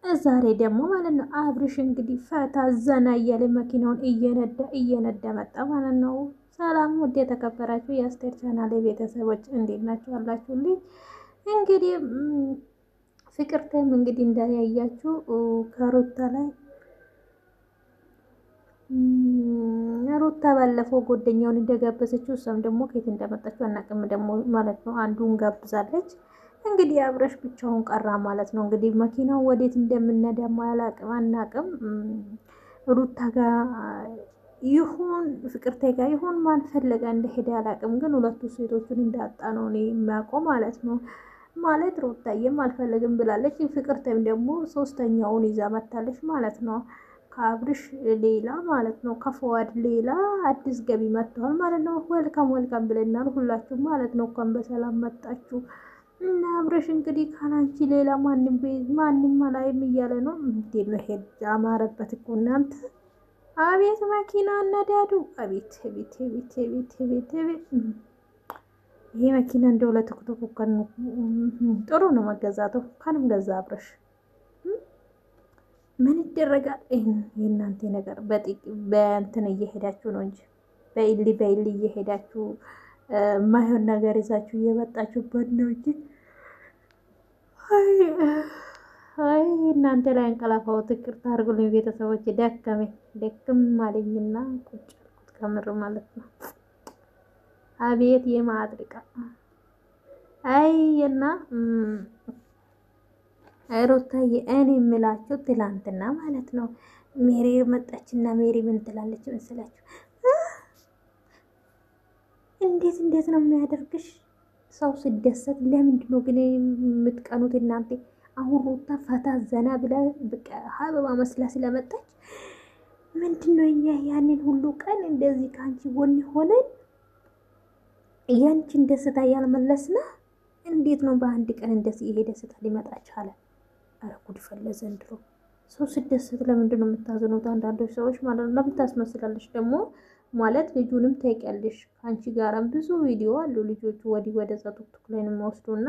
ዛሬ ደግሞ ማለት ነው አብርሽ እንግዲህ ፈታ ዘና እያለ መኪናውን እየነዳ መጣ ማለት ነው። ሰላም ውድ የተከበራችሁ የአስቴር ቻናል ቤተሰቦች እንዴት ናችሁ? አላችሁልኝ? እንግዲህ ፍቅርተም እንግዲህ እንዳያያችሁ ከሩታ ላይ ሩታ ባለፈው ጓደኛውን እንደጋበዘችው እሷም ደግሞ ከየት እንደመጣችው አናውቅም ደግሞ ማለት ነው። አንዱን ጋብዛለች። እንግዲህ አብረሽ ብቻውን ቀራ ማለት ነው። እንግዲህ መኪናው ወዴት እንደምነዳማ አናውቅም። ሩታ ጋር ይሁን ፍቅርቴ ጋር ይሁን ማን ፈለጋ እንደሄደ አላውቅም። ግን ሁለቱ ሴቶቹን እንዳጣ ነው እኔ የሚያውቀው ማለት ነው። ማለት ሩታዬም አልፈልግም ብላለች። ፍቅርቴም ደግሞ ሶስተኛውን ይዛ መታለች ማለት ነው። ከአብርሽ ሌላ ማለት ነው ከፈዋድ ሌላ አዲስ ገቢ መጥተዋል ማለት ነው። ወልካም ብለናል ሁላችሁም ማለት ነው። እንኳን በሰላም መጣችሁ። እና አብርሽ እንግዲህ ካላንቺ ሌላ ማንም አላይም እያለ ነው። እንዴት ነው ሄድ አማረበት እኮ እናንተ። አቤት መኪና አነዳዱ! አቤት ቤት ቤት ቤት ቤት ቤት! ይሄ መኪና እንደው ለትክቶክ ጥሩ ነው መገዛቱ። ካንም ገዛ አብርሽ ምን ይደረጋል? የእናንተ ነገር በእንትን እየሄዳችሁ ነው እንጂ በኢሊ እየሄዳችሁ ማይሆን ነገር ይዛችሁ እየመጣችሁበት ነው እንጂ አይ እናንተ ላይ አንቀላፋው ትቅርታ አድርጉልኝ ቤተሰቦች። ደክም አለኝና ቁጭ አልኩት ከምር ማለት ነው። አቤት የማድረቃ እና ሩታዬ እኔ የምላችሁ ትላንትና ማለት ነው ሜሪ መጣችና ሜሪ ምን ትላለች መሰላችሁ? እንዴት ነው የሚያደርግሽ ሰው ሲደሰት? ለምንድን ነው ግን የምትቀኑት እናንተ? አሁን ሩታ ፈታ ዘና ብላ በቃ ሀበባ መስላ ስለመጣች ምንድን ነው እኛ ያንን ሁሉ ቀን እንደዚህ ከአንቺ ጎን ሆነን ያንቺን ደስታ ያልመለስና እንዴት ነው በአንድ ቀን እንደዚህ ይሄ ደስታ ሊመጣ ቻለ? አረ ጉድ ፈለ ዘንድሮ። ሰው ሲደሰት ለምንድን ነው የምታዝኑት? አንዳንዶች ሰዎች ማለት ነው። ለምን ታስመስላለች ደግሞ ማለት ልጁንም ታይቀልሽ። ከአንቺ ጋራም ብዙ ቪዲዮ አሉ ልጆቹ ወዲህ ወደዛ ቲክቶክ ላይ ነው የሚወስዱና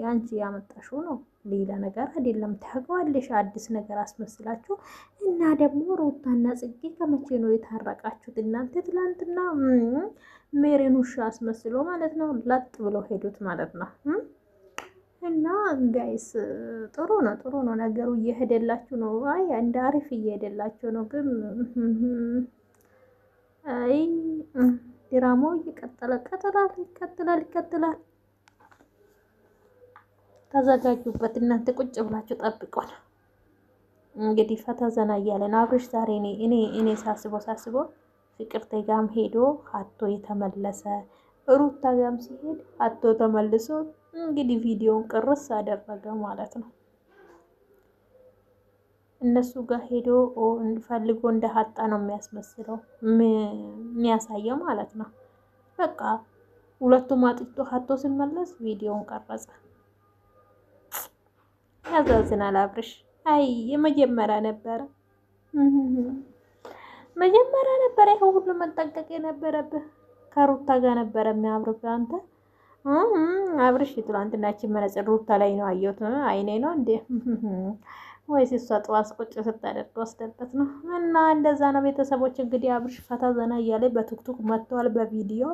አንቺ ያመጣሽው ነው ሌላ ነገር አይደለም። ታውቀዋለሽ አዲስ ነገር አስመስላችሁ እና ደግሞ ሩታና ጽጌ ከመቼ ነው የታረቃችሁት እናንተ? ትላንትና ሜሪን ውሻ አስመስሎ ማለት ነው ላጥ ብለው ሄዱት ማለት ነው። እና ጋይስ ጥሩ ነው ነገሩ እየሄደላችሁ ነው። አይ እንደ አሪፍ እየሄደላችሁ ነው። ግን አይ ድራማው ይቀጥላል። ተዘጋጁበት እናንተ ቁጭ ብላችሁ ጠብቋል። እንግዲህ ፈታ ዘና እያለ ነው አብርሽ ዛሬ። እኔ ሳስበው ፍቅርቴ ጋም ሄዶ አቶ የተመለሰ ሩታ ጋም ሲሄድ አቶ ተመልሶ እንግዲህ ቪዲዮን ቅርስ አደረገ ማለት ነው። እነሱ ጋር ሄዶ ፈልጎ እንደሀጣ ነው የሚያስመስለው የሚያሳየው ማለት ነው። በቃ ሁለቱም አጥቶ ሀቶ ሲመለስ ቪዲዮን ቀረጸ። ያዛዝናል አብርሽ። አይ የመጀመሪያ ነበረ ይሄ ሁሉ መጠንቀቅ የነበረብህ። ከሩታ ጋር ነበረ የሚያምርብህ አንተ አብርሽ። ትላንትናችን መነጽር ሩታ ላይ ነው አየሁት። አይኔ ነው እንዴ ወይስ እሷ ጠዋት ቁጭ ስታደርግ ወስደበት ነው? እና እንደዛ ነው ቤተሰቦች። እንግዲህ አብርሽ ፈታ ዘና እያለ በቲክቶክ መጥተዋል በቪዲዮ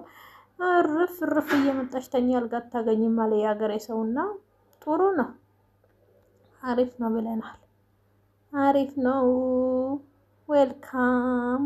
እርፍ እየመጣች ተኛ አልጋ አታገኝም አለ የሀገሬ ሰውና ጥሩ ነው። አሪፍ ነው ብለናል። አሪፍ ነው። ዌልካም